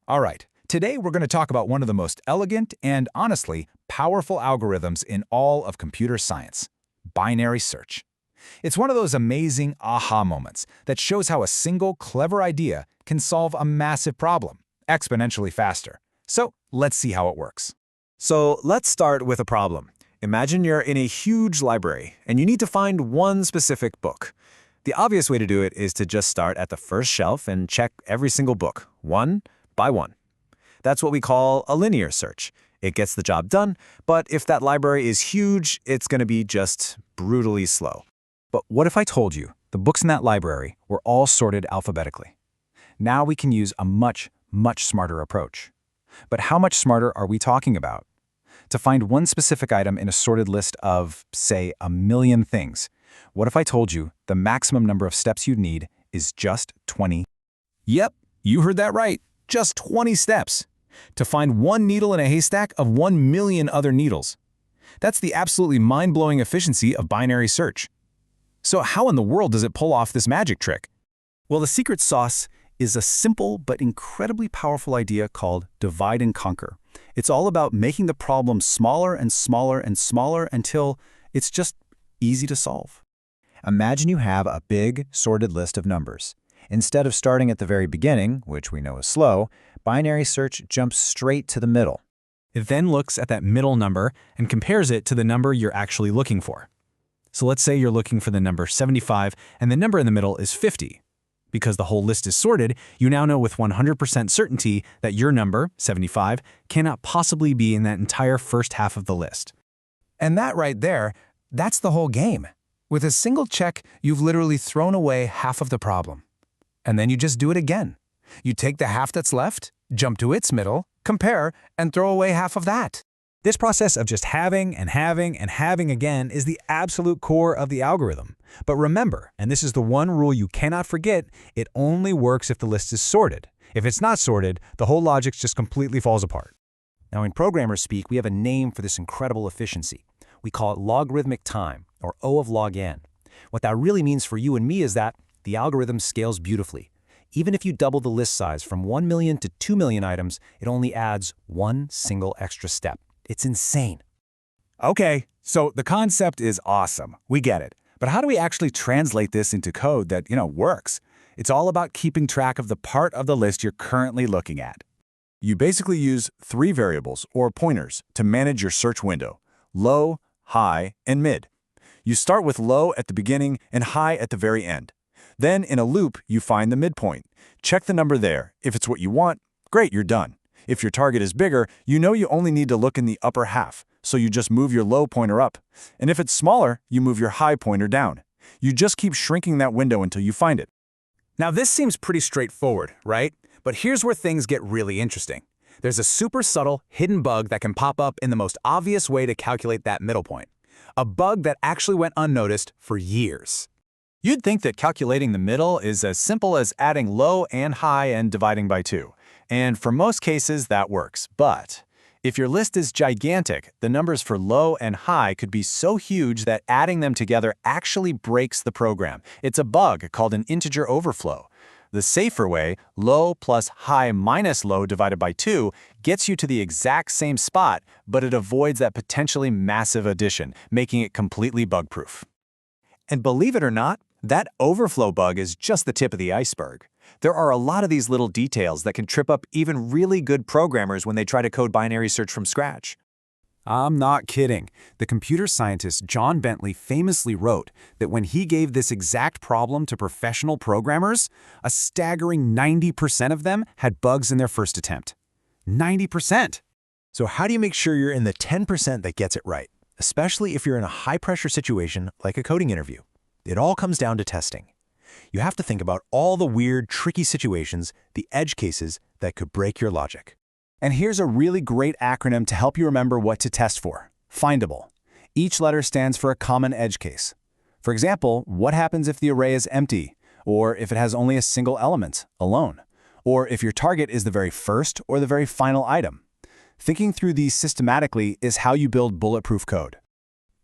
All right, today we're going to talk about one of the most elegant and, honestly, powerful algorithms in all of computer science: binary search. It's one of those amazing aha moments that shows how a single clever idea can solve a massive problem exponentially faster. So let's see how it works. So let's start with a problem. Imagine you're in a huge library and you need to find one specific book. The obvious way to do it is to just start at the first shelf and check every single book, one by one. That's what we call a linear search. It gets the job done, but if that library is huge, it's going to be just brutally slow. But what if I told you the books in that library were all sorted alphabetically? Now we can use a much smarter approach. But how much smarter are we talking about? To find one specific item in a sorted list of, say, 1,000,000 things, what if I told you the maximum number of steps you'd need is just 20? Yep, you heard that right. Just 20 steps to find one needle in a haystack of 1,000,000 other needles. That's the absolutely mind-blowing efficiency of binary search. So how in the world does it pull off this magic trick? Well, the secret sauce is a simple but incredibly powerful idea called divide and conquer. It's all about making the problem smaller and smaller and smaller until it's just easy to solve. Imagine you have a big, sorted list of numbers. Instead of starting at the very beginning, which we know is slow, binary search jumps straight to the middle. It then looks at that middle number and compares it to the number you're actually looking for. So let's say you're looking for the number 75 and the number in the middle is 50. Because the whole list is sorted, you now know with 100% certainty that your number, 75, cannot possibly be in that entire first half of the list. And that right there, that's the whole game. With a single check, you've literally thrown away half of the problem. And then you just do it again. You take the half that's left, jump to its middle, compare, and throw away half of that. This process of just having and having and having again is the absolute core of the algorithm. But remember, and this is the one rule you cannot forget, it only works if the list is sorted. If it's not sorted, the whole logic just completely falls apart. Now, in programmer speak, we have a name for this incredible efficiency. We call it logarithmic time, or O of log n. What that really means for you and me is that the algorithm scales beautifully. Even if you double the list size from 1,000,000 to 2,000,000 items, it only adds one single extra step. It's insane. Okay, so the concept is awesome. We get it. But how do we actually translate this into code that, works? It's all about keeping track of the part of the list you're currently looking at. You basically use 3 variables, or pointers, to manage your search window: low, high, and mid. You start with low at the beginning and high at the very end. Then, in a loop, you find the midpoint. Check the number there. If it's what you want, great, you're done. If your target is bigger, you know you only need to look in the upper half, so you just move your low pointer up. And if it's smaller, you move your high pointer down. You just keep shrinking that window until you find it. Now this seems pretty straightforward, right? But here's where things get really interesting. There's a super subtle, hidden bug that can pop up in the most obvious way to calculate that middle point. A bug that actually went unnoticed for years. You'd think that calculating the middle is as simple as adding low and high and dividing by 2. And for most cases, that works. But if your list is gigantic, the numbers for low and high could be so huge that adding them together actually breaks the program. It's a bug called an integer overflow. The safer way, low plus high minus low divided by 2, gets you to the exact same spot, but it avoids that potentially massive addition, making it completely bug-proof. And believe it or not, that overflow bug is just the tip of the iceberg. There are a lot of these little details that can trip up even really good programmers when they try to code binary search from scratch. I'm not kidding. The computer scientist John Bentley famously wrote that when he gave this exact problem to professional programmers, a staggering 90% of them had bugs in their first attempt. 90%! So how do you make sure you're in the 10% that gets it right, especially if you're in a high-pressure situation like a coding interview? It all comes down to testing. You have to think about all the weird, tricky situations, the edge cases that could break your logic. And here's a really great acronym to help you remember what to test for: Findable. Each letter stands for a common edge case. For example, what happens if the array is empty, or if it has only a single element, alone, or if your target is the very first or the very final item? Thinking through these systematically is how you build bulletproof code.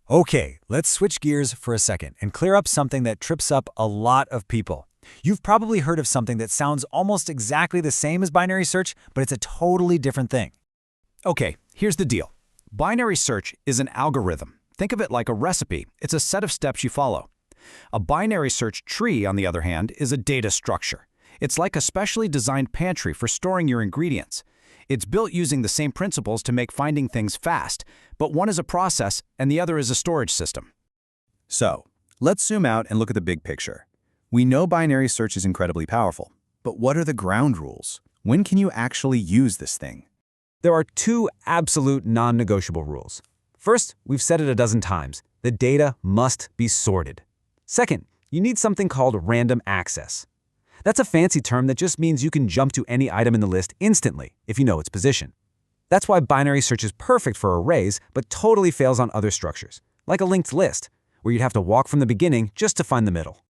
Okay, let's switch gears for a second and clear up something that trips up a lot of people: You've probably heard of something that sounds almost exactly the same as binary search, but it's a totally different thing. Okay, here's the deal. Binary search is an algorithm. Think of it like a recipe. It's a set of steps you follow. A binary search tree, on the other hand, is a data structure. It's like a specially designed pantry for storing your ingredients. It's built using the same principles to make finding things fast, but one is a process and the other is a storage system. So, let's zoom out and look at the big picture. We know binary search is incredibly powerful, but what are the ground rules? When can you actually use this thing? There are two absolute non-negotiable rules. First, we've said it a dozen times, the data must be sorted. Second, you need something called random access. That's a fancy term that just means you can jump to any item in the list instantly if you know its position. That's why binary search is perfect for arrays, but totally fails on other structures, like a linked list, where you'd have to walk from the beginning just to find the middle.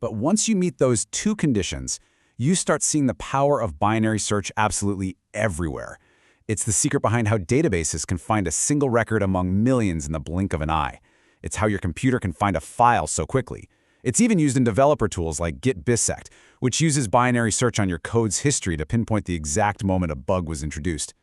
But once you meet those two conditions, you start seeing the power of binary search absolutely everywhere. It's the secret behind how databases can find a single record among millions in the blink of an eye. It's how your computer can find a file so quickly. It's even used in developer tools like Git Bisect, which uses binary search on your code's history to pinpoint the exact moment a bug was introduced.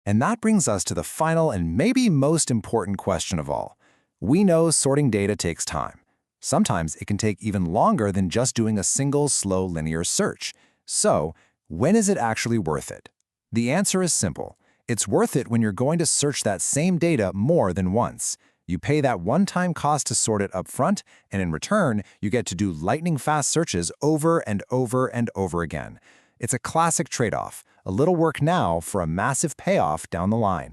And that brings us to the final and maybe most important question of all. We know sorting data takes time. Sometimes it can take even longer than just doing a single slow linear search. So, when is it actually worth it? The answer is simple. It's worth it when you're going to search that same data more than once. You pay that one-time cost to sort it up front, and in return, you get to do lightning-fast searches over and over and over again. It's a classic trade-off, a little work now for a massive payoff down the line.